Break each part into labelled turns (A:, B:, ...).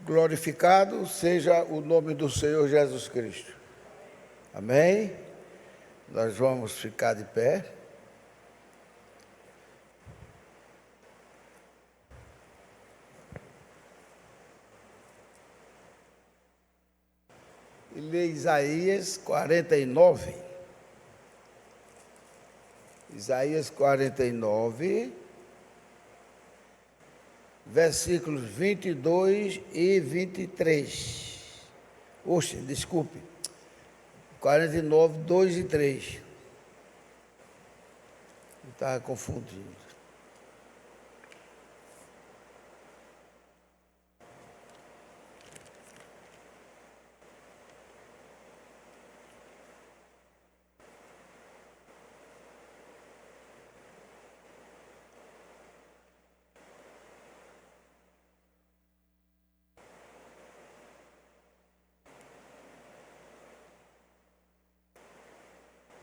A: Glorificado seja o nome do Senhor Jesus Cristo. Amém? Nós vamos ficar de pé. E lê Isaías 49. Isaías 49, versículos 22 e 23. Oxe, desculpe. 49, 2 e 3. Eu estava confundindo.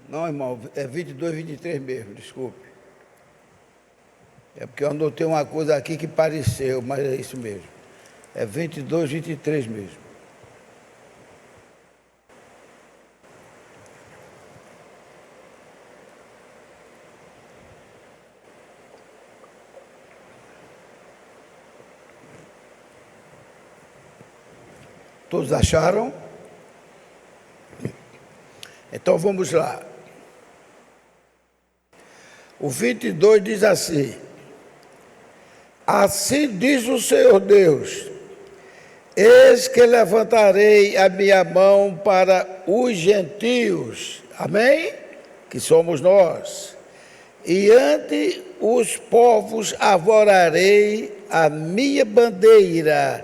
A: Não, irmão, é 22, 23 mesmo, desculpe. É porque eu anotei uma coisa aqui que pareceu, mas é isso mesmo. É 22, 23 mesmo. Todos acharam? Então vamos lá. O 22 diz assim: assim diz o Senhor Deus, eis que levantarei a minha mão para os gentios, amém? Que somos nós, e ante os povos arvorarei a minha bandeira,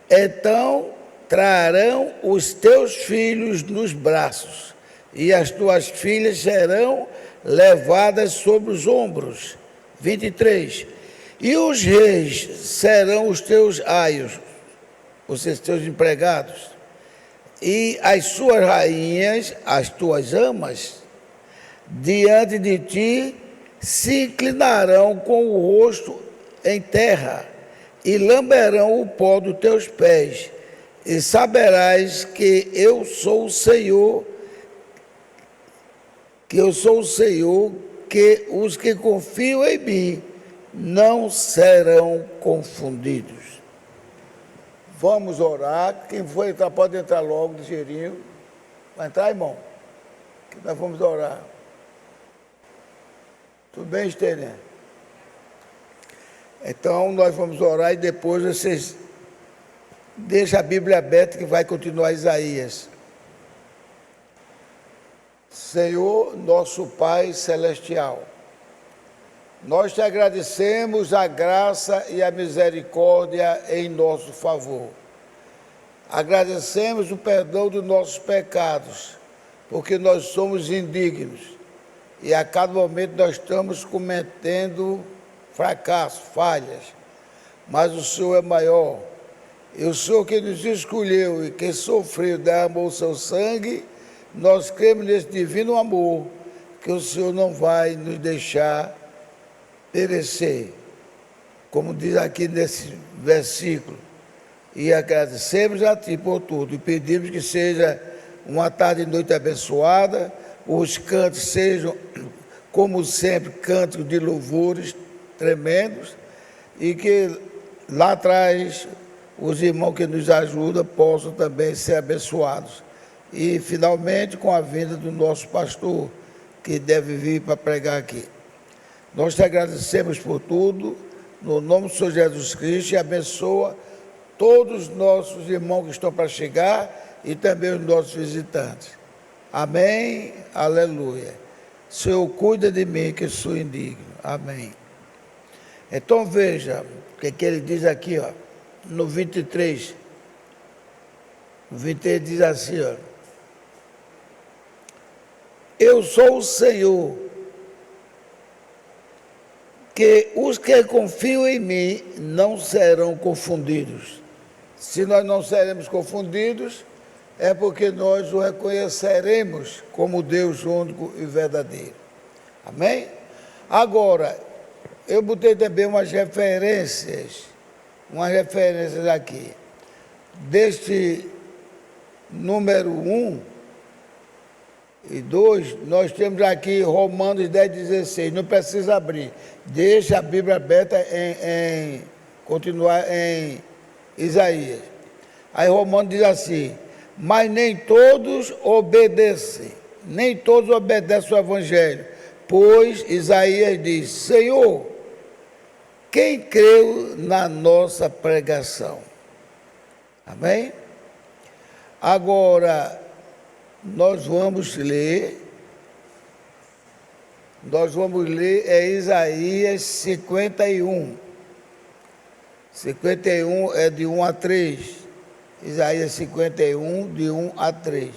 A: então trarão os teus filhos nos braços, e as tuas filhas serão levadas sobre os ombros. 23. E os reis serão os teus aios, os teus empregados, e as suas rainhas, as tuas amas, diante de ti se inclinarão com o rosto em terra, e lamberão o pó dos teus pés, e saberás que eu sou o Senhor, que os que confiam em mim não serão confundidos. Vamos orar. Quem for entrar, pode entrar logo, ligeirinho. Vai entrar, irmão? Que nós vamos orar. Tudo bem, Estênia? Então, nós vamos orar e depois vocês deixam a Bíblia aberta que vai continuar Isaías. Senhor, nosso Pai Celestial, nós te agradecemos a graça e a misericórdia em nosso favor. Agradecemos o perdão dos nossos pecados, porque nós somos indignos e a cada momento nós estamos cometendo fracassos, falhas, mas o Senhor é maior. E o Senhor que nos escolheu e que sofreu, derramou o seu sangue. Nós cremos nesse divino amor, que o Senhor não vai nos deixar perecer, como diz aqui nesse versículo. E agradecemos a Ti por tudo, e pedimos que seja uma tarde e noite abençoada, os cantos sejam, como sempre, cantos de louvores tremendos, e que lá atrás os irmãos que nos ajudam possam também ser abençoados. E, finalmente, com a vinda do nosso pastor, que deve vir para pregar aqui. Nós te agradecemos por tudo, no nome do Senhor Jesus Cristo, e abençoa todos os nossos irmãos que estão para chegar e também os nossos visitantes. Amém, aleluia. Senhor, cuida de mim, que sou indigno. Amém. Então, veja o que ele diz aqui, ó, no 23. O 23 diz assim, ó: eu sou o Senhor, que os que confiam em mim não serão confundidos. Se nós não seremos confundidos, é porque nós o reconheceremos como Deus único e verdadeiro. Amém? Agora, eu botei também umas referências aqui. deste número 1 e 2, nós temos aqui Romanos 10,16. Não precisa abrir. Deixa a Bíblia aberta continuar em Isaías. Aí Romanos diz assim: mas nem todos obedecem ao Evangelho. Pois Isaías diz: Senhor, quem creu na nossa pregação? Amém? Agora, nós vamos ler Isaías 51. 51 é de 1 a 3. Isaías 51, de 1 a 3.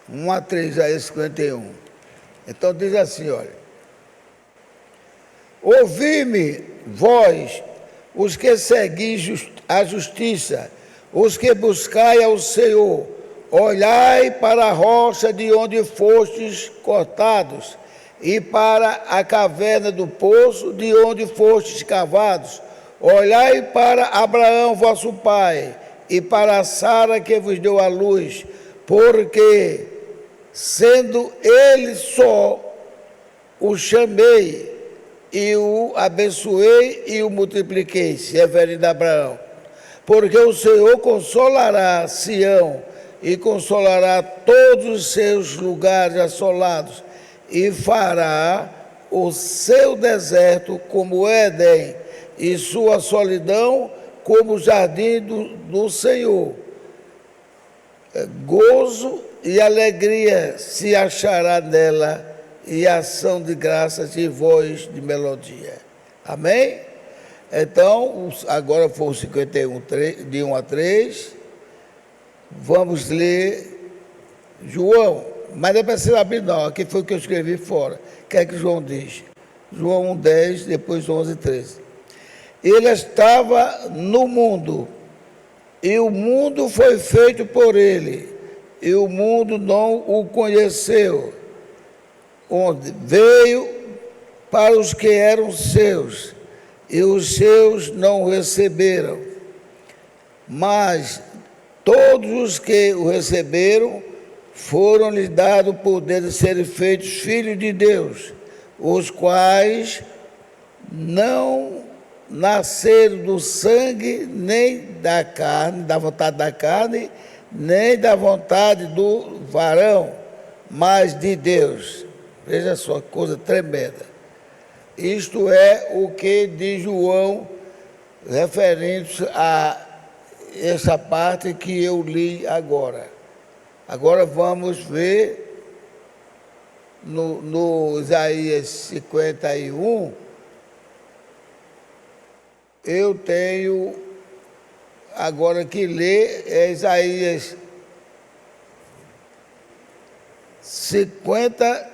A: Isaías 51. Então diz assim, olha: ouvi-me, vós, os que seguis a justiça, os que buscai ao Senhor, olhai para a rocha de onde fostes cortados, e para a caverna do poço de onde fostes cavados. Olhai para Abraão vosso pai, e para Sara que vos deu a luz, porque sendo ele só, o chamei, e o abençoei e o multipliquei, se referindo de Abraão. Porque o Senhor consolará Sião, e consolará todos os seus lugares assolados, e fará o seu deserto como Éden, e sua solidão como o jardim do Senhor. Gozo e alegria se achará nela, e ação de graças e voz de melodia. Amém? Então, agora foi o 51, de 1 a 3. Vamos ler João, mas não precisa abrir não, aqui foi o que eu escrevi fora. O que é que João diz? João 1:10, depois 11:13. Ele estava no mundo, e o mundo foi feito por ele, e o mundo não o conheceu. Onde veio para os que eram seus, e os seus não o receberam. Mas todos os que o receberam, foram-lhes dado o poder de serem feitos filhos de Deus, os quais não nasceram do sangue, nem da carne, da vontade da carne, nem da vontade do varão, mas de Deus. Veja só, coisa tremenda. Isto é o que diz João, referente a essa parte que eu li agora. Agora vamos ver no Isaías 51. Eu tenho agora que ler Isaías 52.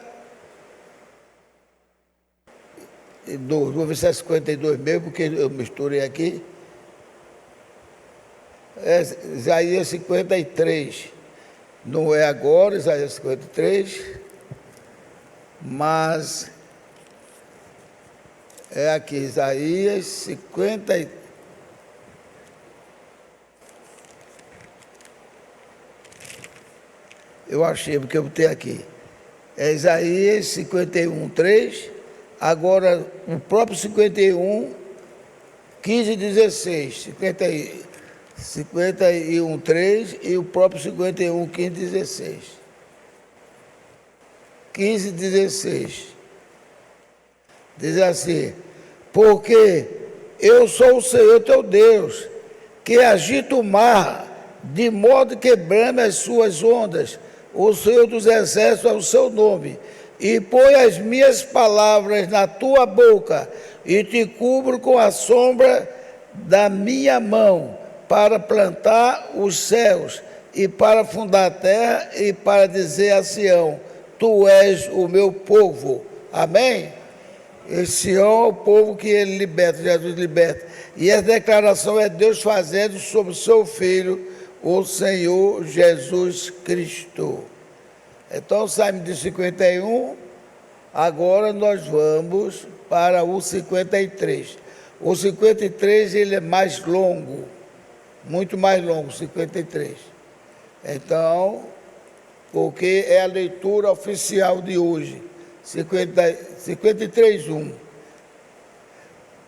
A: Vou ver se é 52 mesmo, porque eu misturei aqui. É Isaías 53. Não é agora, Isaías 53, mas é aqui, Isaías 50. Eu achei, porque eu botei aqui. É Isaías 51, 3. Agora, o próprio 51, 15 e 16. 51, 3 e o próprio 51, 15 e 16. 15 e 16. Diz assim: porque eu sou o Senhor teu Deus, que agita o mar, de modo que brame as suas ondas. O Senhor dos exércitos é o seu nome. E põe as minhas palavras na tua boca, e te cubro com a sombra da minha mão, para plantar os céus, e para fundar a terra, e para dizer a Sião: tu és o meu povo. Amém? E Sião é o povo que ele liberta, Jesus liberta. E essa declaração é Deus fazendo sobre o seu Filho, o Senhor Jesus Cristo. Então saímos de 51, agora nós vamos para o 53. O 53 ele é mais longo, muito mais longo, 53. Então, porque é a leitura oficial de hoje, 53:1.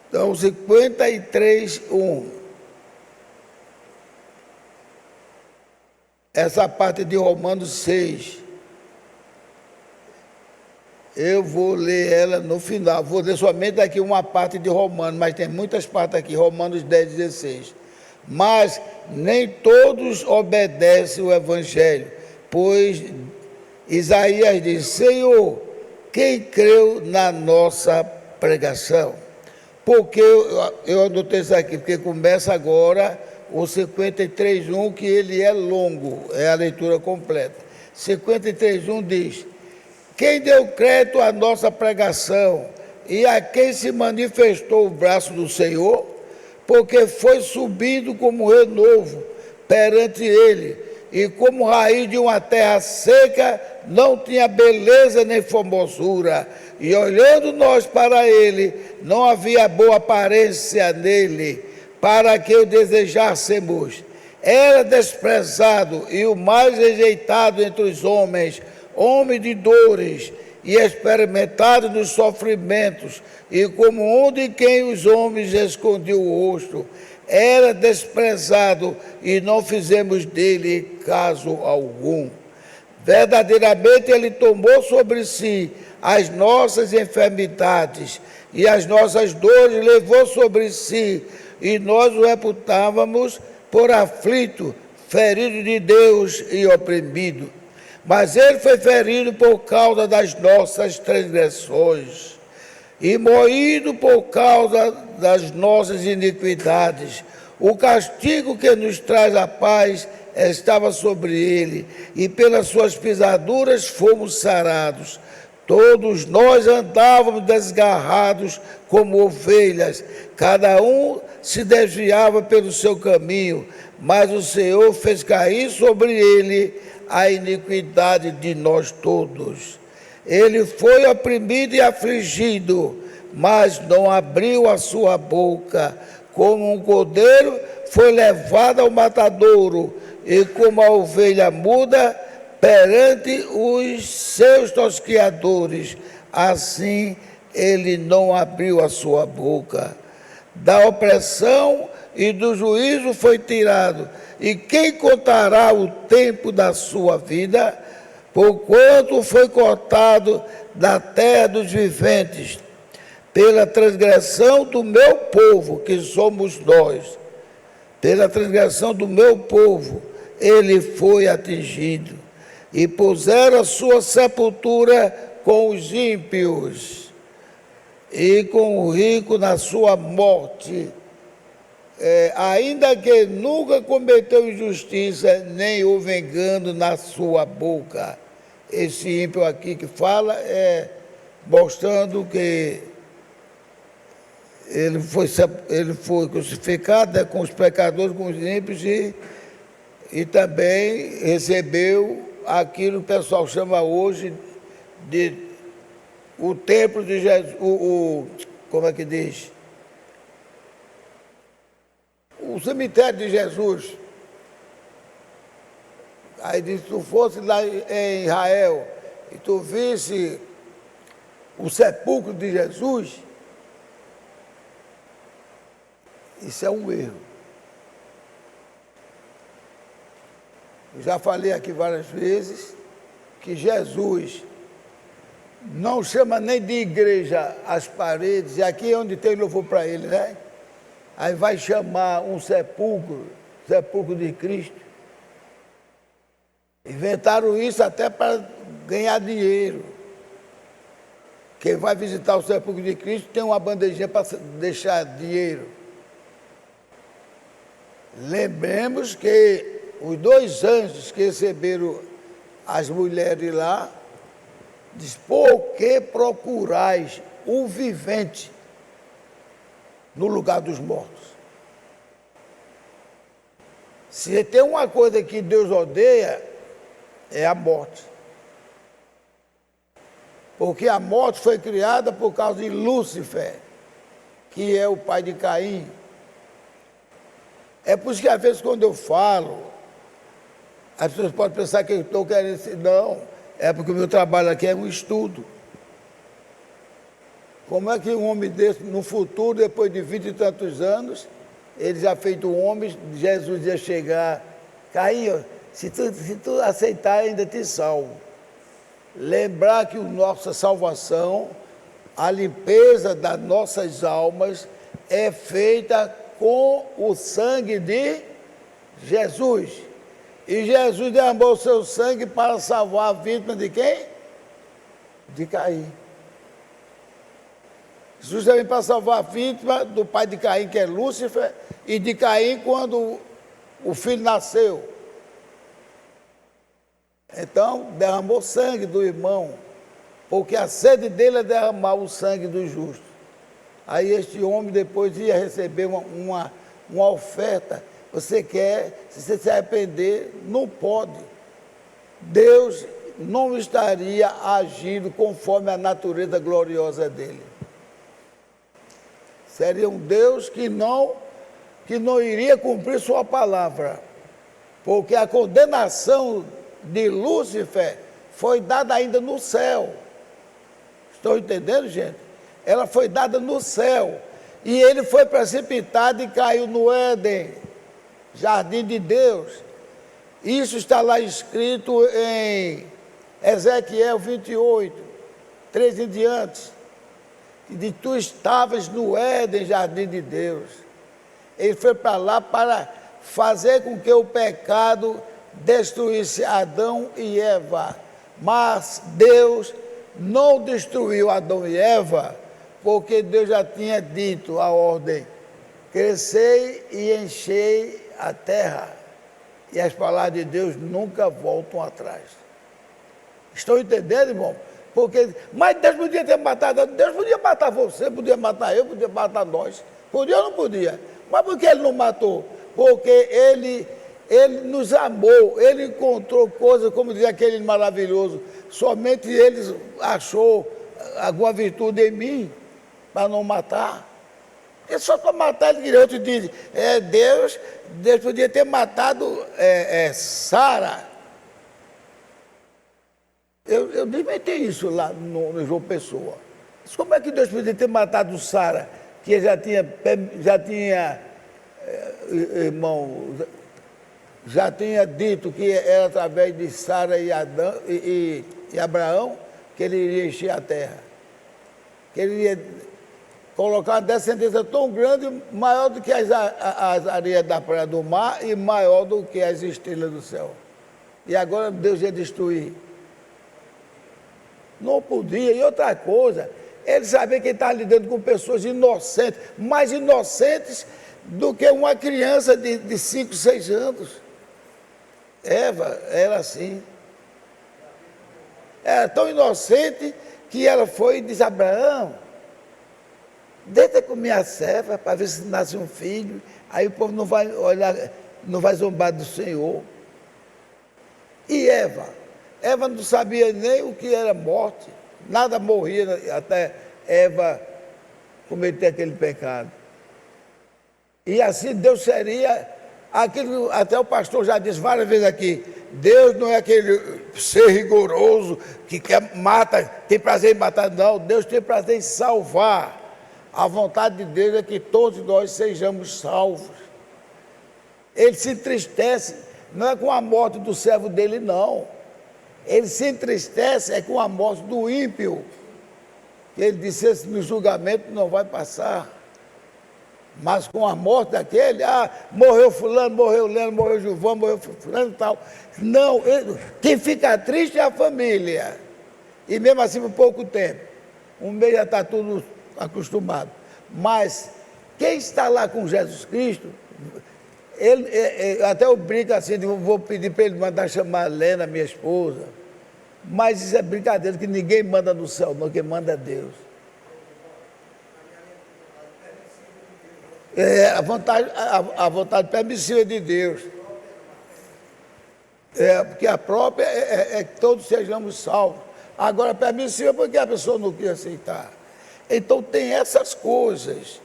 A: Então, 53:1. Essa parte de Romanos 6, eu vou ler ela no final. Vou ler somente aqui uma parte de Romanos, mas tem muitas partes aqui, Romanos 10:16. Mas nem todos obedecem o Evangelho, pois Isaías diz: Senhor, quem creu na nossa pregação? Porque eu anotei isso aqui, porque começa agora o 53:1, que ele é longo, é a leitura completa. 53:1 diz: quem deu crédito à nossa pregação e a quem se manifestou o braço do Senhor, porque foi subido como renovo perante ele, e como raiz de uma terra seca, não tinha beleza nem formosura, e olhando nós para ele, não havia boa aparência nele, para que o desejássemos. Era desprezado e o mais rejeitado entre os homens, homem de dores e experimentado nos sofrimentos, e como um de quem os homens escondiam o rosto. Era desprezado e não fizemos dele caso algum. Verdadeiramente ele tomou sobre si as nossas enfermidades e as nossas dores levou sobre si, e nós o reputávamos por aflito, ferido de Deus e oprimido. Mas ele foi ferido por causa das nossas transgressões e moído por causa das nossas iniquidades. O castigo que nos traz a paz estava sobre ele, e pelas suas pisaduras fomos sarados. Todos nós andávamos desgarrados como ovelhas, cada um se desviava pelo seu caminho, mas o Senhor fez cair sobre ele a iniquidade de nós todos. Ele foi oprimido e afligido, mas não abriu a sua boca. Como um cordeiro foi levado ao matadouro, e como a ovelha muda perante os seus tosquiadores, assim ele não abriu a sua boca. Da opressão e do juízo foi tirado. E quem contará o tempo da sua vida? Porquanto foi cortado da terra dos viventes, pela transgressão do meu povo, que somos nós. Pela transgressão do meu povo, ele foi atingido. E puseram a sua sepultura com os ímpios, e com o rico na sua morte. Ainda que nunca cometeu injustiça, nem houve engano na sua boca. Esse ímpio aqui que fala mostrando que ele foi crucificado, né, com os pecadores, com os ímpios, e também recebeu aquilo que o pessoal chama hoje de o templo de Jesus, como é que diz? O cemitério de Jesus. Aí diz: se tu fosse lá em Israel e tu visse o sepulcro de Jesus, isso é um erro. Eu já falei aqui várias vezes que Jesus não chama nem de igreja as paredes, e aqui é onde tem louvor para ele, né? Aí vai chamar um sepulcro de Cristo. Inventaram isso até para ganhar dinheiro. Quem vai visitar o sepulcro de Cristo tem uma bandejinha para deixar dinheiro. Lembremos que os 2 anjos que receberam as mulheres lá, diz: por que procurais o vivente no lugar dos mortos? Se tem uma coisa que Deus odeia, é a morte. Porque a morte foi criada por causa de Lúcifer, que é o pai de Caim. É por isso que às vezes quando eu falo, as pessoas podem pensar que eu estou querendo dizer, não, é porque o meu trabalho aqui é um estudo. Como é que um homem desse, no futuro, depois de 20 e tantos anos, ele já feito homem, Jesus ia chegar, Caim, se tu aceitar, ainda te salvo. Lembrar que a nossa salvação, a limpeza das nossas almas, é feita com o sangue de Jesus. E Jesus derramou o seu sangue para salvar a vítima de quem? De Caim. Jesus também para salvar a vítima do pai de Caim, que é Lúcifer, e de Caim quando o filho nasceu. Então, derramou sangue do irmão, porque a sede dele é derramar o sangue do justo. Aí este homem depois ia receber uma oferta. Você quer, se você se arrepender, não pode. Deus não estaria agindo conforme a natureza gloriosa dele. Seria um Deus que não iria cumprir sua palavra, porque a condenação de Lúcifer foi dada ainda no céu. Estão entendendo, gente? Ela foi dada no céu. E ele foi precipitado e caiu no Éden, jardim de Deus. Isso está lá escrito em Ezequiel 28, 3 em diante. De tu estavas no Éden, jardim de Deus. Ele foi para lá para fazer com que o pecado destruísse Adão e Eva. Mas Deus não destruiu Adão e Eva, porque Deus já tinha dito a ordem: crescei e enchei a terra. E as palavras de Deus nunca voltam atrás. Estão entendendo, irmão? Mas Deus podia ter matado, Deus podia matar você, podia matar eu, podia matar nós. Podia ou não podia? Mas por que ele não matou? Porque ele nos amou, ele encontrou coisas, como diz aquele maravilhoso, somente ele achou alguma virtude em mim para não matar. Ele só para matar, ele queria. Outro diz, Deus podia ter matado Sara. Eu desmentei isso lá no João Pessoa. Mas como é que Deus podia ter matado Sara, que já tinha irmão, já tinha dito que era através de Sara e Abraão que ele iria encher a terra. Que ele iria colocar uma descendência tão grande, maior do que as areias da praia do mar e maior do que as estrelas do céu. E agora Deus ia destruir. Não podia. E outra coisa, ele sabia que ele estava lidando com pessoas inocentes, mais inocentes do que uma criança de 5, 6 anos. Eva era assim. Era tão inocente que ela foi e disse: Abraão, deixa comer a serva para ver se nasce um filho. Aí o povo não vai olhar, não vai zombar do Senhor. E Eva não sabia nem o que era morte. Nada morria até Eva cometer aquele pecado. E assim Deus seria aquilo, até o pastor já disse várias vezes aqui, Deus não é aquele ser rigoroso que mata, tem prazer em matar, não. Deus tem prazer em salvar. A vontade de Deus é que todos nós sejamos salvos. Ele se entristece, não é com a morte do servo dele, não. Ele se entristece com a morte do ímpio. Ele disse: esse no julgamento não vai passar. Mas com a morte daquele, morreu fulano, morreu Leno, morreu Gilvão, morreu fulano e tal. Não, quem fica triste é a família. E mesmo assim por pouco tempo. Um mês já está tudo acostumado. Mas quem está lá com Jesus Cristo, até eu brinco assim, vou pedir para ele mandar chamar a Lena, minha esposa. Mas isso é brincadeira, que ninguém manda no céu, não, quem manda é Deus. A vontade permissiva de Deus. Porque a própria é que todos sejamos salvos. Agora, permissível porque a pessoa não quer aceitar. Então, tem essas coisas.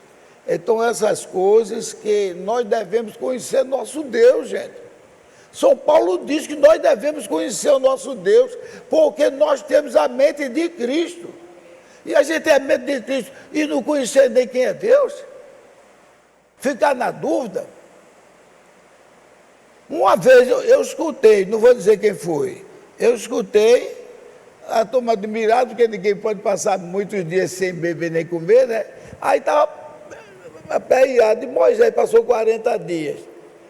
A: Então, essas coisas que nós devemos conhecer nosso Deus, gente. São Paulo diz que nós devemos conhecer o nosso Deus, porque nós temos a mente de Cristo. E a gente tem a mente de Cristo e não conhecer nem quem é Deus. Ficar na dúvida. Uma vez eu escutei, não vou dizer quem foi, eu escutei, a turma admirada, porque ninguém pode passar muitos dias sem beber nem comer, né? Aí estava aperreado, e Moisés passou 40 dias.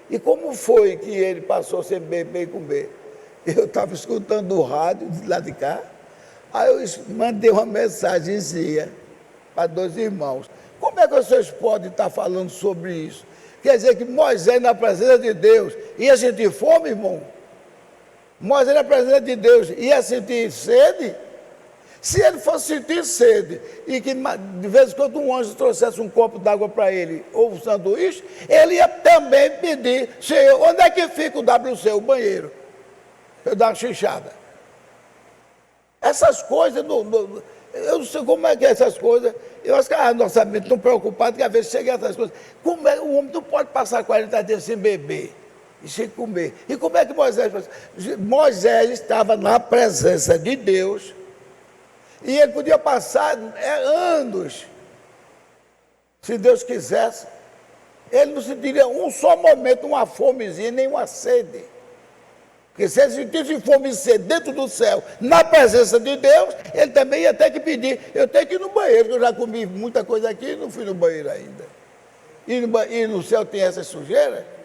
A: E como foi que ele passou sem beber e comer? Eu estava escutando o rádio de lá de cá, aí eu mandei uma mensagenzinha para 2 irmãos. Como é que vocês podem estar falando sobre isso? Quer dizer que Moisés, na presença de Deus, ia sentir fome, irmão? Moisés, na presença de Deus, ia sentir sede? Se ele fosse sentir sede e que de vez em quando um anjo trouxesse um copo d'água para ele, ou um sanduíche, ele ia também pedir: Senhor, onde é que fica o WC, o banheiro? Eu dar uma xixada. Essas coisas, eu não sei como é que é essas coisas. Eu acho que a nossa mente não preocupada, que às vezes chega essas coisas. Como é, o homem não pode passar 40 dias sem beber e sem comer. E como é que Moisés faz? Moisés estava na presença de Deus. E ele podia passar anos, se Deus quisesse. Ele não sentiria um só momento uma fomezinha, nem uma sede. Porque se ele sentisse fome e sede dentro do céu, na presença de Deus, ele também ia ter que pedir: eu tenho que ir no banheiro, porque eu já comi muita coisa aqui e não fui no banheiro ainda. E no céu tem essa sujeira?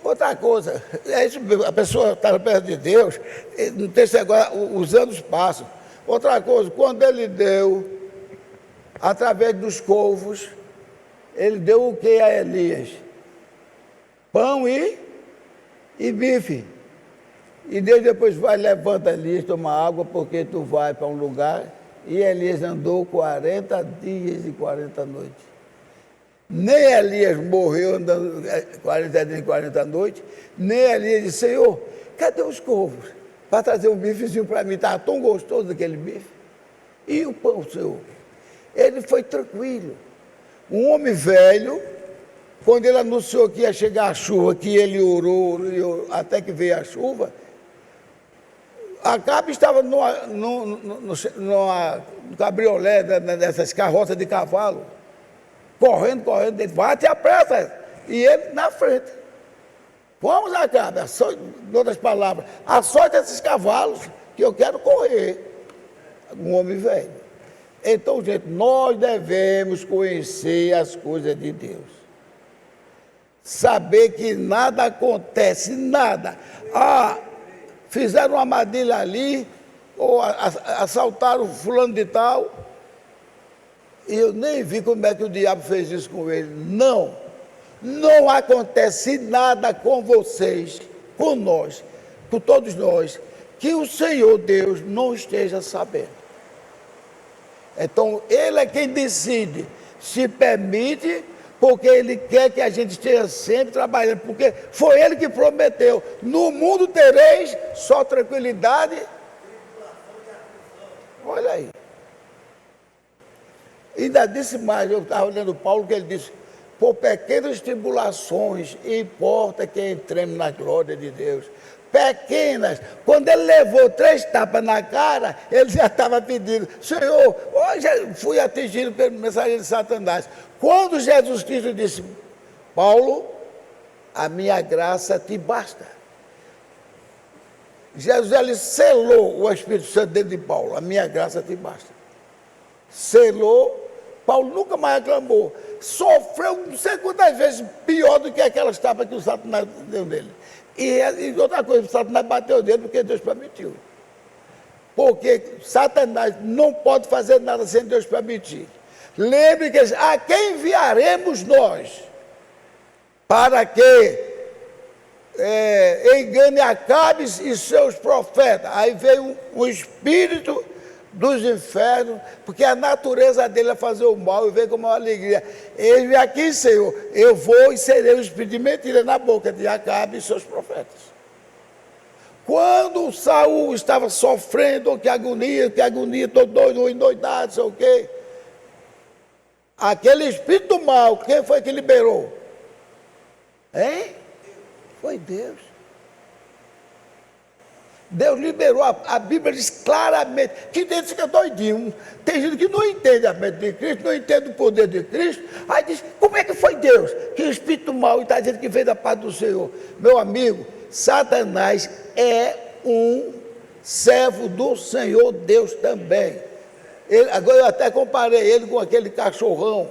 A: Outra coisa, é isso, a pessoa está perto de Deus, não tem esse agora, os anos passam. Outra coisa, quando ele deu, através dos corvos, ele deu o que a Elias? Pão e bife. E Deus depois vai: levanta, Elias, toma água, porque tu vai para um lugar. E Elias andou 40 dias e 40 noites. Nem Elias morreu andando 40 dias e 40 noites, nem Elias disse: Senhor, cadê os corvos? Para trazer um bifezinho para mim, estava tão gostoso aquele bife. E o pão, Senhor? Ele foi tranquilo. Um homem velho, quando ele anunciou que ia chegar a chuva, que ele orou até que veio a chuva, Acabe estava numa cabriolé, dessas carroças de cavalo, correndo, ele vai te apressa, e ele na frente. Vamos, Acabe, em outras palavras, açoite esses cavalos, que eu quero correr. Um homem velho. Então, gente, nós devemos conhecer as coisas de Deus. Saber que nada acontece, nada. Fizeram uma armadilha ali, ou assaltaram fulano de tal, e eu nem vi como é que o diabo fez isso com ele. Não acontece nada com vocês, com nós, com todos nós, que o Senhor Deus não esteja sabendo. Então, Ele é quem decide, se permite, porque Ele quer que a gente esteja sempre trabalhando, porque foi Ele que prometeu: no mundo tereis só tranquilidade. Olha aí. Ainda disse mais, eu estava olhando Paulo, que ele disse: por pequenas tribulações, importa que entremos na glória de Deus. Pequenas. Quando ele levou 3 tapas na cara, ele já estava pedindo: Senhor, hoje fui atingido pelo mensageiro de Satanás. Quando Jesus Cristo disse: Paulo, a minha graça te basta. Jesus, ele selou o Espírito Santo dentro de Paulo: a minha graça te basta. Selou. Paulo nunca mais reclamou. Sofreu não sei quantas vezes pior do que aquelas tapas que o Satanás deu nele. E outra coisa, o Satanás bateu o dedo porque Deus permitiu. Porque Satanás não pode fazer nada sem Deus permitir. Lembre que a quem enviaremos nós? Para que engane Acabe e seus profetas. Aí veio um espírito dos infernos, porque a natureza dele é fazer o mal, e veio com uma alegria. Ele aqui, Senhor, eu vou e serei o espírito de mentira na boca de Acabe e seus profetas. Quando Saul estava sofrendo, que agonia, todo doido, endoidado, sei o quê. Aquele espírito mal, quem foi que liberou? Hein? Foi Deus. Deus liberou, a Bíblia diz claramente, que tem gente que é doidinho, tem gente que não entende a mente de Cristo, não entende o poder de Cristo, aí diz, como é que foi Deus? Que o espírito mau está dizendo que veio da paz do Senhor. Meu amigo, Satanás é um servo do Senhor Deus também. Agora eu até comparei ele com aquele cachorrão.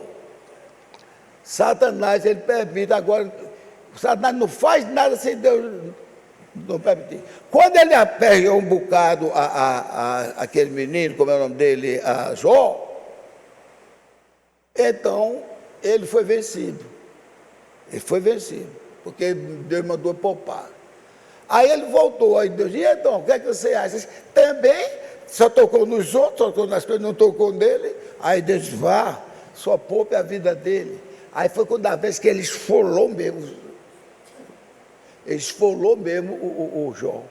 A: Satanás, ele permite, agora, Satanás não faz nada sem Deus não permitir. Quando ele aperta um bocado aquele menino, como é o nome dele, a Jó, então ele foi vencido. Ele foi vencido, porque Deus mandou poupar. Aí ele voltou, aí Deus disse, então, o que é que você acha? Disse, também, só tocou nos outros, só tocou nas coisas, não tocou nele. Aí Deus disse, vá, só poupe a vida dele. Aí foi quando a vez que ele esfolou mesmo. Ele esfolou mesmo o Jó.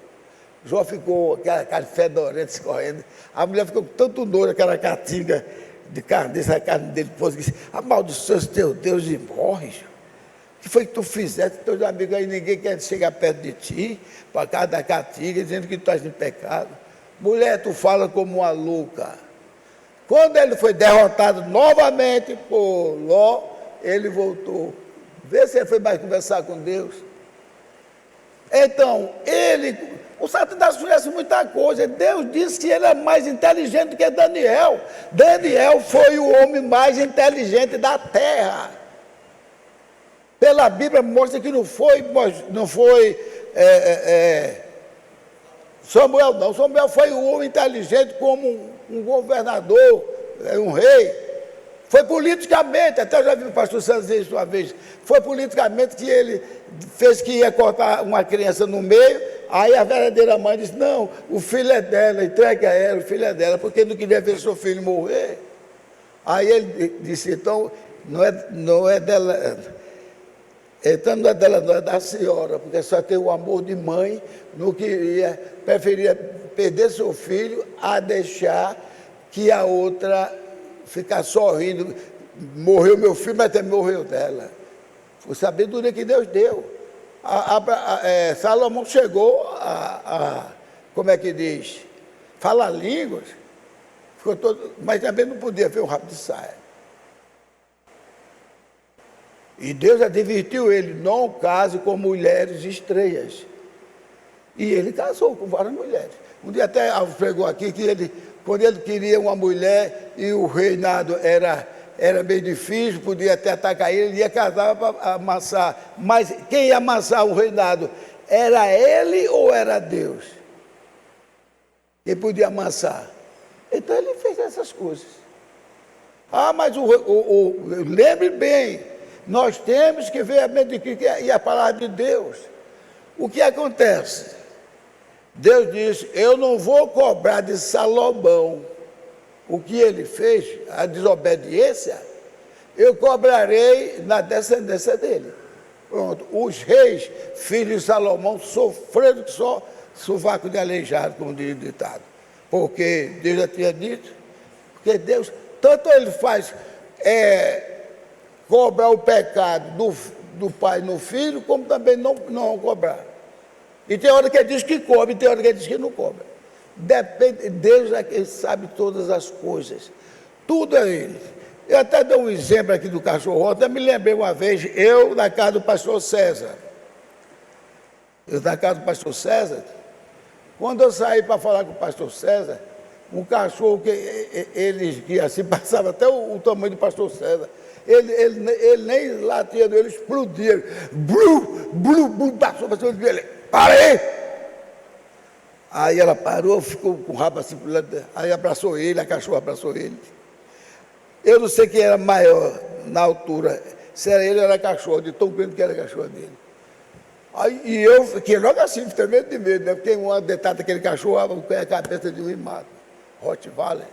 A: Jó ficou aquela fedorenta escorrendo. A mulher ficou com tanto nojo, aquela catinga de carne, dessa carne dele, que disse, amaldiçoa teu Deus e morre. O que foi que tu fizeste? Teus amigos aí, ninguém quer chegar perto de ti, para casa da catinga, dizendo que tu estás em pecado. Mulher, tu fala como uma louca. Quando ele foi derrotado novamente por Ló, ele voltou. Vê se ele foi mais conversar com Deus. Então, o Satanás conhece muita coisa. Deus disse que ele é mais inteligente que Daniel. Daniel foi o homem mais inteligente da terra. Pela Bíblia mostra que não foi Samuel, não. Samuel foi um homem inteligente como um governador, um rei. Foi politicamente, até eu já vi o pastor César dizer isso uma vez, foi politicamente que ele fez que ia cortar uma criança no meio, aí a verdadeira mãe disse, não, o filho é dela, entregue a ela, o filho é dela, porque não queria ver seu filho morrer. Aí ele disse, então, não é dela, então não é dela, não é da senhora, porque só tem o amor de mãe, não queria, preferia perder seu filho a deixar que a outra ficar sorrindo, morreu meu filho, mas também morreu dela. Foi sabedoria que Deus deu. Salomão chegou como é que diz? Falar línguas, ficou todo, mas também não podia ver o rabo de saia. E Deus advertiu ele, não case com mulheres estranhas. E ele casou com várias mulheres. Um dia até pregou aqui que quando ele queria uma mulher e o reinado era meio difícil, podia até atacar ele ia casar para amassar. Mas quem ia amassar o reinado? Era ele ou era Deus? Quem podia amassar? Então ele fez essas coisas. Mas lembre bem, nós temos que ver a mente de Cristo e a palavra de Deus. O que acontece? Deus disse, eu não vou cobrar de Salomão o que ele fez, a desobediência, eu cobrarei na descendência dele. Pronto, os reis, filhos de Salomão, sofreram só sovaco de aleijado, como diz o ditado. Porque Deus já tinha dito, porque Deus, tanto ele faz cobrar o pecado do pai no filho, como também não cobrar. E tem hora que ele diz que cobra, e tem hora que ele diz que não cobra. Depende, Deus é quem sabe todas as coisas. Tudo é Ele. Eu até dou um exemplo aqui do cachorro. Até me lembrei uma vez, eu na casa do pastor César. Quando eu saí para falar com o pastor César, um cachorro que assim passava até o tamanho do pastor César. Ele nem latia, ele explodia. Blu, passou para cima dele. Parei! Aí ela parou, ficou com o rabo assim, aí abraçou ele, a cachorra abraçou ele. Eu não sei quem era maior na altura, se era ele ou era a cachorra, de tão grande que era a cachorra dele. Aí, e eu fiquei logo assim, tremendo de medo, né? Porque uma detalhe daquele cachorro, a cabeça de um rimado, Rottweiler.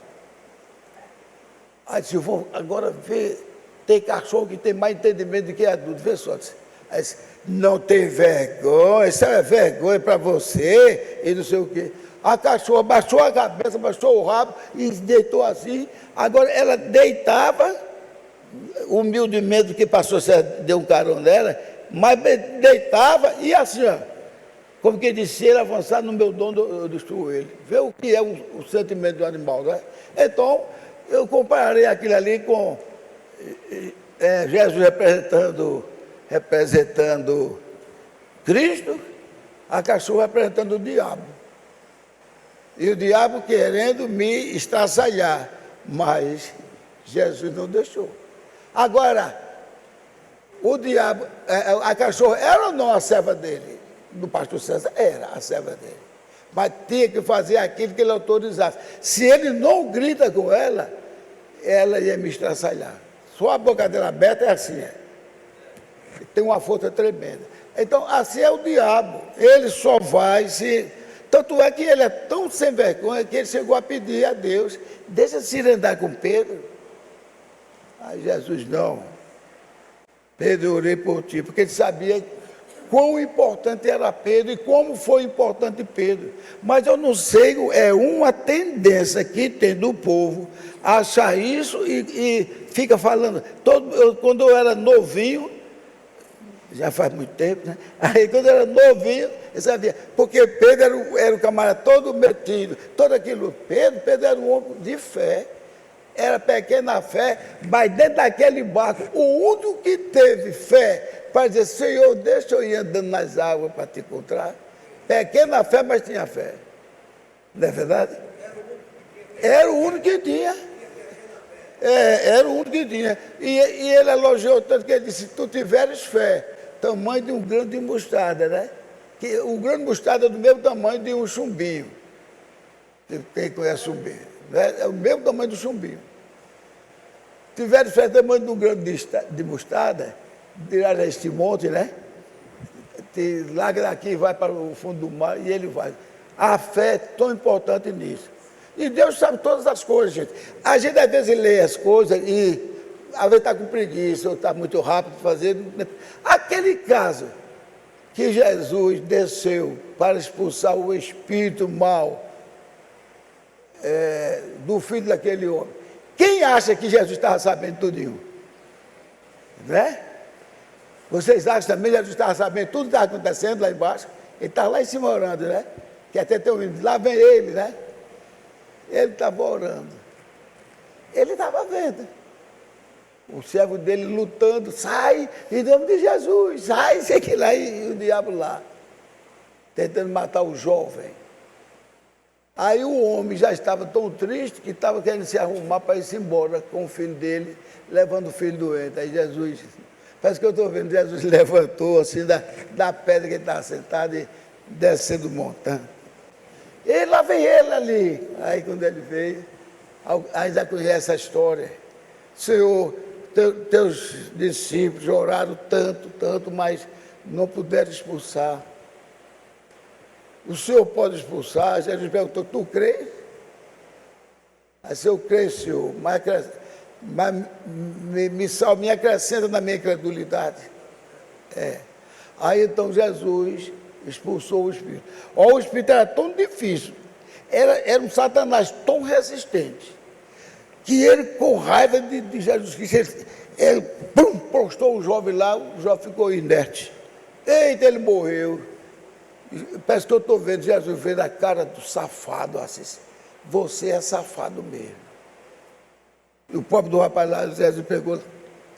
A: Aí disse, eu vou agora ver, tem cachorro que tem mais entendimento do que adulto, vê só. Aí disse, não tem vergonha, isso é vergonha para você, e não sei o quê. A cachorra baixou a cabeça, baixou o rabo e deitou assim. Agora ela deitava, humildemente que passou, você deu um carão nela, mas deitava e assim, ó, como que disse, ele avançar no meu dom eu destruo ele. Vê o que é o sentimento do animal, não é? Então, eu compararei aquilo ali com Jesus representando Cristo, a cachorra representando o diabo. E o diabo querendo me estraçalhar, mas Jesus não deixou. Agora, o diabo, a cachorra era ou não a serva dele? Do pastor César, era a serva dele. Mas tinha que fazer aquilo que ele autorizasse. Se ele não grita com ela, ela ia me estraçalhar. Só a boca dela aberta é assim. Tem uma força tremenda. Então, assim é o diabo. Ele só vai se... Tanto é que ele é tão sem vergonha que ele chegou a pedir a Deus, deixa se andar com Pedro. Aí Jesus, não. Pedro, eu orei por ti, porque ele sabia quão importante era Pedro e como foi importante Pedro. Mas eu não sei, é uma tendência que tem do povo a achar isso e fica falando. Quando eu era novinho, já faz muito tempo, né? Aí quando eu era novinho, eu sabia, porque Pedro era um camarada todo metido, todo aquilo. Pedro era um homem de fé, era pequeno na fé, mas dentro daquele barco, o único que teve fé para dizer, Senhor, deixa eu ir andando nas águas para te encontrar. Pequeno na fé, mas tinha fé. Não é verdade? Era o único que tinha. Era o único que tinha. E ele elogiou tanto que ele disse, se tu tiveres fé, tamanho de um grão de mostarda, né? Que o grão de mostarda é do mesmo tamanho de um chumbinho. Quem conhece chumbinho? Né? É o mesmo tamanho do chumbinho. Tiveres fé tamanho de um grão de mostarda, tirar este monte, né? Te larga daqui e vai para o fundo do mar, e ele vai. A fé é tão importante nisso. E Deus sabe todas as coisas, gente. A gente às vezes lê as coisas e às vezes está com preguiça, ou está muito rápido de fazer. Aquele caso que Jesus desceu para expulsar o espírito mau do filho daquele homem. Quem acha que Jesus estava sabendo tudinho? Né? Vocês acham também que Jesus estava sabendo tudo que estava acontecendo lá embaixo? Ele estava lá em cima orando, né? Que até tem um hino, lá vem ele, né? Ele estava orando. Ele estava vendo. O servo dele lutando, sai, em nome de Jesus, sai, sei que lá, e o diabo lá, tentando matar o jovem. Aí o homem já estava tão triste que estava querendo se arrumar para ir-se embora com o filho dele, levando o filho doente. Aí Jesus, parece que eu estou vendo, Jesus levantou assim da pedra que ele estava sentado e descendo montanha. E lá vem ele ali. Aí quando ele veio, ainda conhece a história. Senhor, teus discípulos oraram tanto, mas não puderam expulsar. O Senhor pode expulsar? Jesus perguntou, tu crês? Aí se eu creio, Senhor, mas me acrescenta na minha incredulidade. Aí então Jesus expulsou o espírito. O espírito era tão difícil, era um Satanás tão resistente, que ele, com raiva de Jesus Cristo, ele postou o jovem lá, o jovem ficou inerte. Eita, ele morreu. Parece que eu estou vendo Jesus vendo a cara do safado assim. Você é safado mesmo. E o pobre do rapaz lá, Jesus pegou,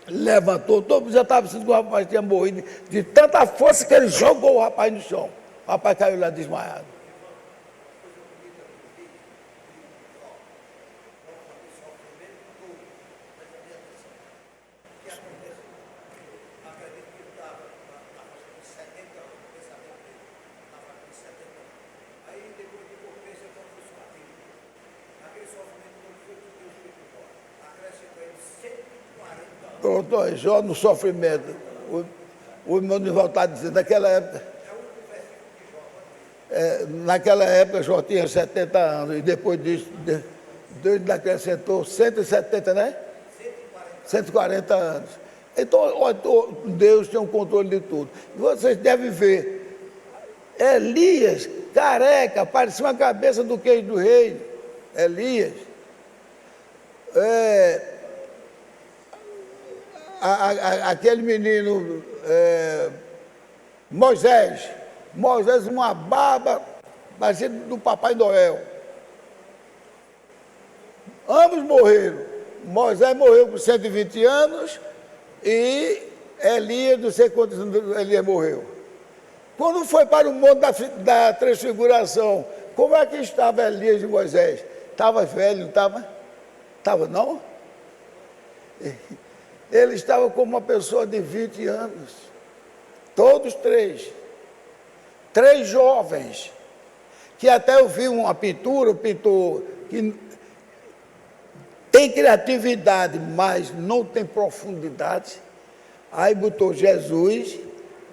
A: levantou, todo mundo já estava sentindo que o rapaz tinha morrido, de tanta força que ele jogou o rapaz no chão. O rapaz caiu lá desmaiado. Jó no sofrimento. O irmão Nivaldo está dizendo, naquela época Jó tinha 70 anos, e depois disso, Deus ainda acrescentou 170, né? 140 anos. Então, Deus tem um controle de tudo. Vocês devem ver, Elias, careca, parecia uma cabeça do queijo do rei. Elias. Aquele menino, Moisés, uma barba parecida do Papai Noel. Ambos morreram. Moisés morreu com 120 anos e Elias, não sei quantos anos Elias morreu. Quando foi para o monte da transfiguração, como é que estava Elias e Moisés? Estava velho, não estava? Estava não? Ele estava como uma pessoa de 20 anos. Todos três. Três jovens. Que até eu vi uma pintura, um pintor que tem criatividade, mas não tem profundidade. Aí botou Jesus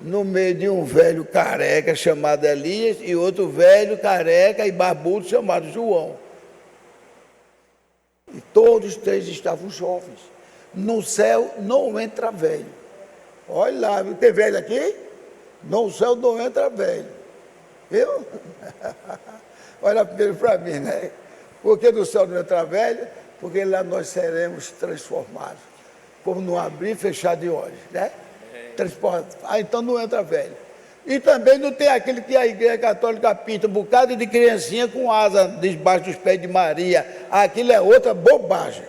A: no meio de um velho careca chamado Elias e outro velho careca e barbudo chamado João. E todos três estavam jovens. No céu não entra velho. Olha lá, tem velho aqui? No céu não entra velho. Viu? Olha primeiro para mim, né? Por que no céu não entra velho? Porque lá nós seremos transformados. Como num abrir e fechar de olhos, né? Então não entra velho. E também não tem aquele que a Igreja Católica pinta, um bocado de criancinha com asa debaixo dos pés de Maria. Aquilo é outra bobagem.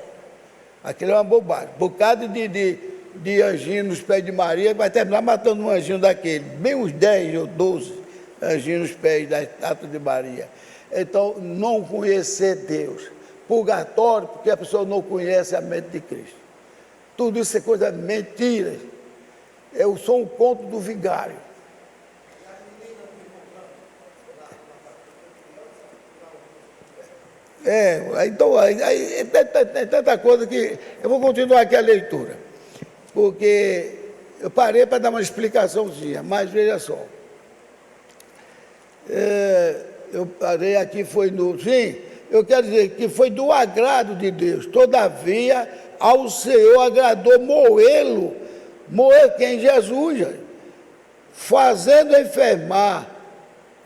A: Aquilo é uma bobagem. Um bocado de anjinho nos pés de Maria, vai terminar matando um anjinho daquele. Bem uns 10 ou 12 anjinhos nos pés da estátua de Maria. Então, não conhecer Deus. Purgatório, porque a pessoa não conhece a mente de Cristo. Tudo isso é coisa mentira. Eu sou um conto do vigário. Então, tem tanta coisa que... Eu vou continuar aqui a leitura, porque eu parei para dar uma explicaçãozinha, mas veja só. Eu parei aqui, foi no... Sim, eu quero dizer que foi do agrado de Deus. Todavia, ao Senhor agradou moê-lo. Moer quem? Jesus, fazendo enfermar.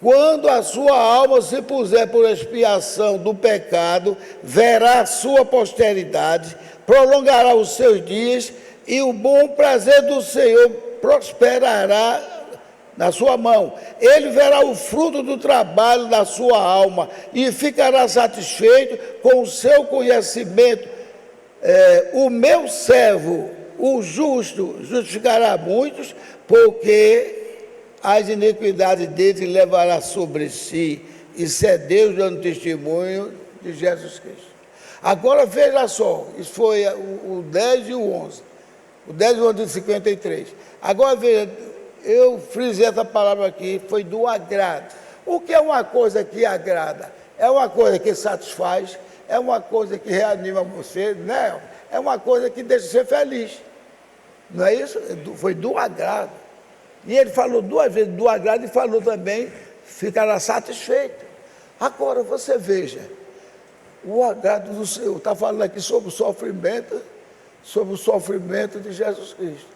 A: Quando a sua alma se puser por expiação do pecado, verá a sua posteridade, prolongará os seus dias, e o bom prazer do Senhor prosperará na sua mão. Ele verá o fruto do trabalho da sua alma e ficará satisfeito com o seu conhecimento. O meu servo, o justo, justificará muitos, porque as iniquidades deles levará sobre si. Isso é Deus dando testemunho de Jesus Cristo. Agora veja só, isso foi o 10 e o 11. O 10 e o 11 de 53. Agora veja, eu frisei essa palavra aqui, foi do agrado. O que é uma coisa que agrada? É uma coisa que satisfaz, é uma coisa que reanima você, né? É uma coisa que deixa você feliz. Não é isso? Foi do agrado. E ele falou duas vezes do agrado e falou também, ficará satisfeito. Agora você veja, o agrado do Senhor, está falando aqui sobre o sofrimento de Jesus Cristo.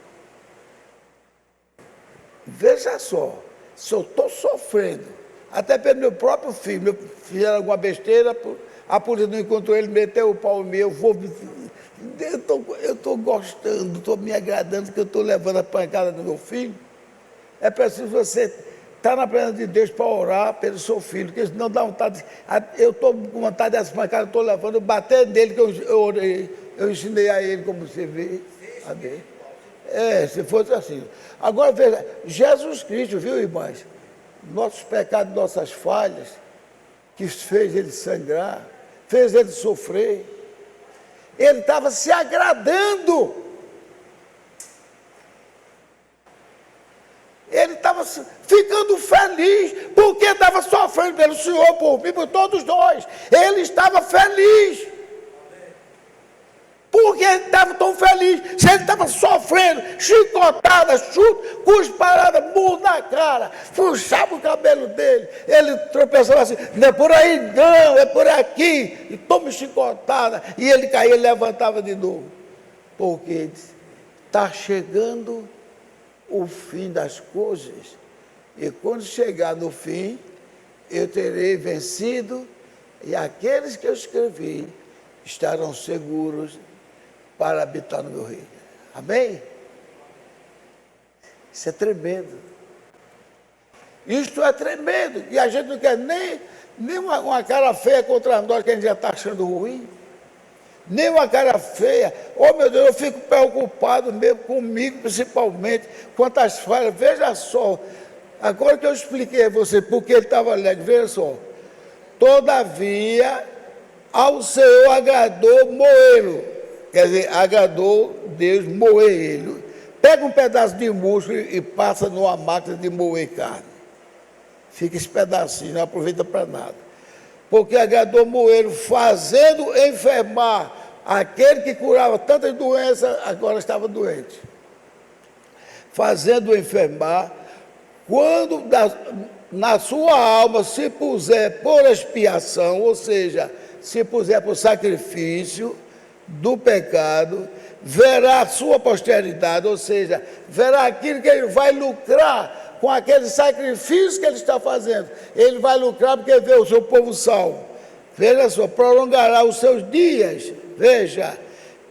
A: Veja só, se eu estou sofrendo, até pelo meu próprio filho, fizeram alguma besteira, a polícia não encontrou ele, meteu o pau em mim, eu estou gostando, estou me agradando que eu estou levando a pancada do meu filho. É preciso você estar na presença de Deus para orar pelo seu filho, porque senão dá vontade. Eu estou com vontade dessa pancada, eu estou levando, eu bater nele, que eu orei, eu ensinei a ele como você vê. Se fosse assim. Agora veja, Jesus Cristo, viu, irmãs? Nossos pecados, nossas falhas, que fez ele sangrar, fez ele sofrer. Ele estava se agradando. Ele estava ficando feliz, porque estava sofrendo pelo Senhor, por mim, por todos nós. Ele estava feliz. Por Porque ele estava tão feliz, se ele estava sofrendo, chicotada, chute, cusparada, murro na cara, puxava o cabelo dele, ele tropeçava assim, não é por aí não, é por aqui, e toma chicotada, e ele caía e levantava de novo, porque está chegando o fim das coisas, e quando chegar no fim, eu terei vencido, e aqueles que eu escrevi estarão seguros para habitar no meu reino. Amém? Isso é tremendo. Isto é tremendo. E a gente não quer nem uma cara feia contra nós, que a gente já está achando ruim. Nem uma cara feia. Oh, meu Deus, eu fico preocupado mesmo comigo, principalmente, quanto às falhas. Veja só, agora que eu expliquei a você porque ele estava alegre, veja só. Todavia, ao Senhor agradou moê-lo. Quer dizer, agradou Deus moer ele. Pega um pedaço de músculo e passa numa máquina de moer carne. Fica esse pedacinho, não aproveita para nada. Porque agradou moê-lo, fazendo enfermar aquele que curava tantas doenças, agora estava doente. Fazendo enfermar, quando na sua alma se puser por expiação, ou seja, se puser por sacrifício do pecado, verá a sua posteridade, ou seja, verá aquilo que ele vai lucrar com aquele sacrifício que ele está fazendo. Ele vai lucrar porque vê o seu povo salvo. Veja só, prolongará os seus dias, veja,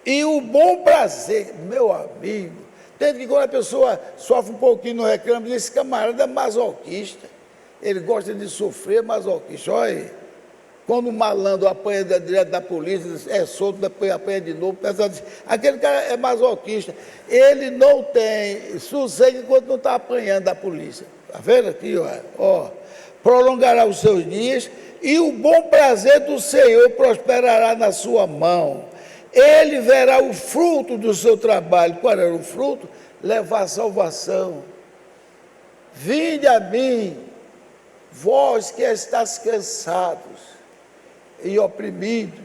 A: e o bom prazer, meu amigo, tanto que quando a pessoa sofre um pouquinho no reclame, esse camarada é masoquista, ele gosta de sofrer, masoquista, olha aí. Quando o malandro apanha direto da polícia, é solto, depois apanha de novo, aquele cara é masoquista. Ele não tem sossego enquanto não está apanhando da polícia. Está vendo aqui, ó? Prolongará os seus dias e o bom prazer do Senhor prosperará na sua mão. Ele verá o fruto do seu trabalho. Qual era o fruto? Levar a salvação. Vinde a mim, vós que estáis cansados e oprimidos,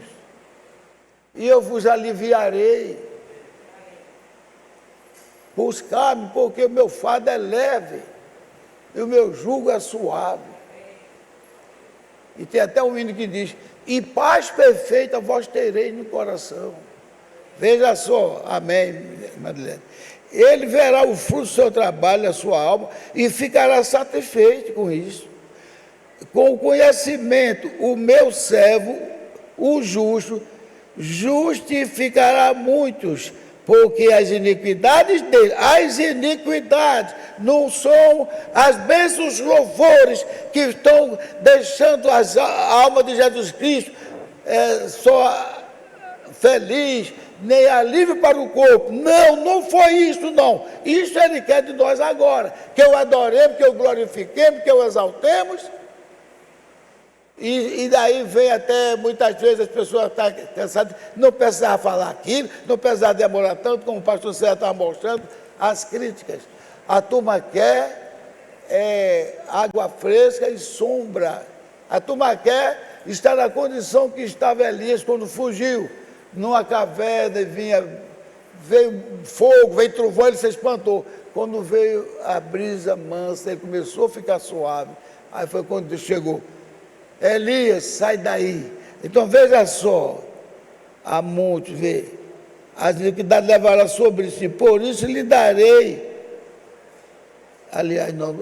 A: e eu vos aliviarei. Buscar-me, porque o meu fardo é leve e o meu jugo é suave. E tem até um hino que diz: e paz perfeita vós tereis no coração. Veja só, amém, Madeleine. Ele verá o fruto do seu trabalho, a sua alma, e ficará satisfeito com isso. Com o conhecimento, o meu servo, o justo, justificará muitos, porque as iniquidades dele, as iniquidades, não são as bênçãos, louvores que estão deixando a alma de Jesus Cristo só feliz, nem alívio para o corpo. Não, não foi isso não. Isso ele quer de nós agora, que eu adoremos, que eu glorifiquemos, que eu exaltemos. E daí vem até, muitas vezes, as pessoas estão cansadas, não precisava falar aquilo, não precisava demorar tanto, como o pastor César estava mostrando, as críticas. A turma quer água fresca e sombra. A turma quer estar na condição que estava Elias quando fugiu, numa caverna, veio fogo, veio trovão, ele se espantou. Quando veio a brisa mansa, ele começou a ficar suave. Aí foi quando Deus chegou. Elias, sai daí. Então veja só, há muitos, as iniquidades levará sobre si, por isso lhe darei, aliás, não,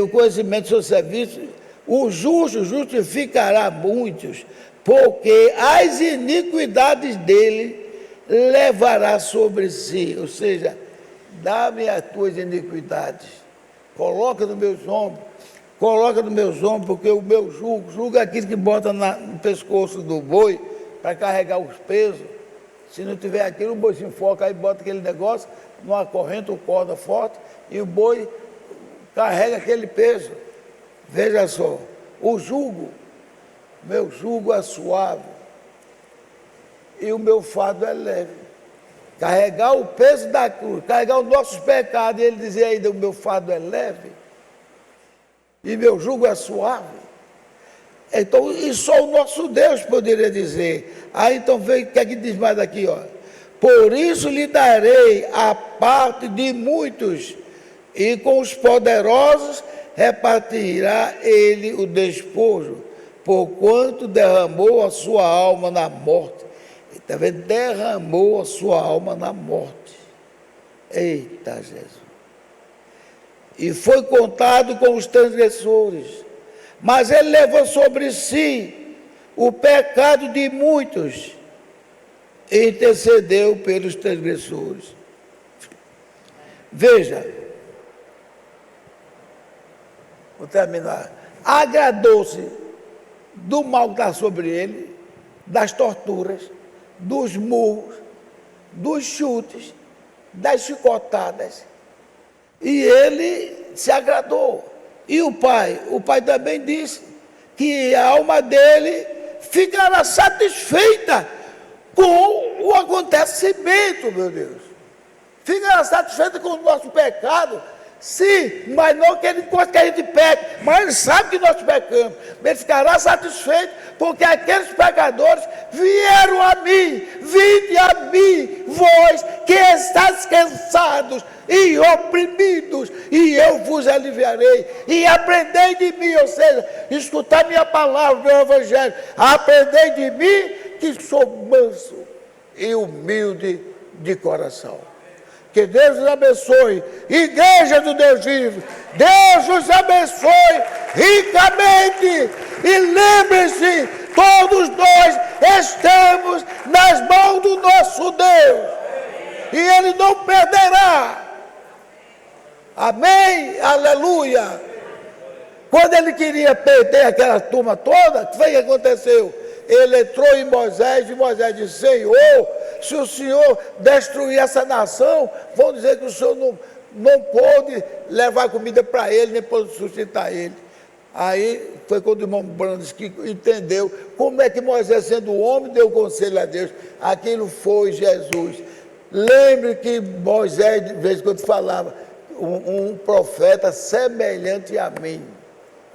A: o conhecimento do seu serviço, o justo justificará muitos, porque as iniquidades dele levará sobre si, ou seja, dá-me as tuas iniquidades, coloca nos meus ombros, porque o meu jugo é aquilo que bota no pescoço do boi para carregar os pesos. Se não tiver aquilo, o boi se enfoca, aí bota aquele negócio numa corrente ou corda forte e o boi carrega aquele peso. Veja só, o jugo, meu jugo é suave e o meu fardo é leve. Carregar o peso da cruz, carregar os nossos pecados, e ele dizia ainda, o meu fardo é leve e meu jugo é suave. Então, e só o nosso Deus poderia dizer. Então vem o que é que diz mais aqui, ó. Por isso lhe darei a parte de muitos, e com os poderosos repartirá ele o despojo, porquanto derramou a sua alma na morte. Está vendo? Derramou a sua alma na morte. Eita Jesus. E foi contado com os transgressores, mas ele levou sobre si o pecado de muitos e intercedeu pelos transgressores. Veja, vou terminar. Agradou-se do mal que está sobre ele, das torturas, dos murros, dos chutes, das chicotadas. E ele se agradou. E o pai também disse que a alma dele ficará satisfeita com o acontecimento, meu Deus. Ficará satisfeita com o nosso pecado. Sim, mas não que ele gosta que a gente peque, mas ele sabe que nós pecamos. Ele ficará satisfeito porque aqueles pecadores vieram a mim. Vinde a mim, vós que estáis cansados e oprimidos, e eu vos aliviarei. E aprendei de mim, ou seja, escutar minha palavra, meu evangelho. Aprendei de mim que sou manso e humilde de coração. Que Deus os abençoe. Igreja do Deus vivo, Deus os abençoe ricamente. E lembre-se, todos nós estamos nas mãos do nosso Deus. E Ele não perderá. Amém? Aleluia. Quando ele queria perder aquela turma toda, o que foi que aconteceu? Ele entrou em Moisés, e Moisés disse: Senhor, se o Senhor destruir essa nação, vão dizer que o Senhor não pôde levar comida para ele, nem pôde sustentar ele. Aí foi quando o irmão Brandes que entendeu como é que Moisés, sendo homem, deu conselho a Deus. Aquilo foi Jesus. Lembre que Moisés, de vez em quando falava, um profeta semelhante a mim.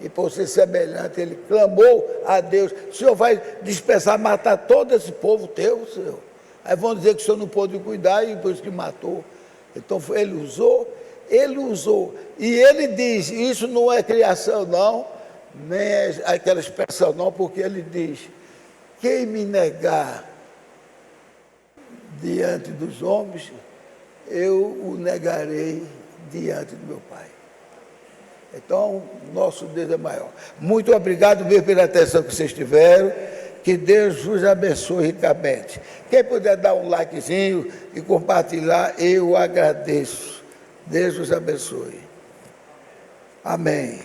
A: E por ser semelhante, ele clamou a Deus: o Senhor vai dispersar, matar todo esse povo teu, Senhor? Aí vão dizer que o Senhor não pôde cuidar e por isso que matou. Então ele usou. E ele diz, isso não é criação não, nem é aquela expressão não, porque ele diz: quem me negar diante dos homens, eu o negarei diante do meu Pai. Então, nosso Deus é maior. Muito obrigado mesmo pela atenção que vocês tiveram. Que Deus vos abençoe ricamente. Quem puder dar um likezinho e compartilhar, eu agradeço. Deus vos abençoe. Amém.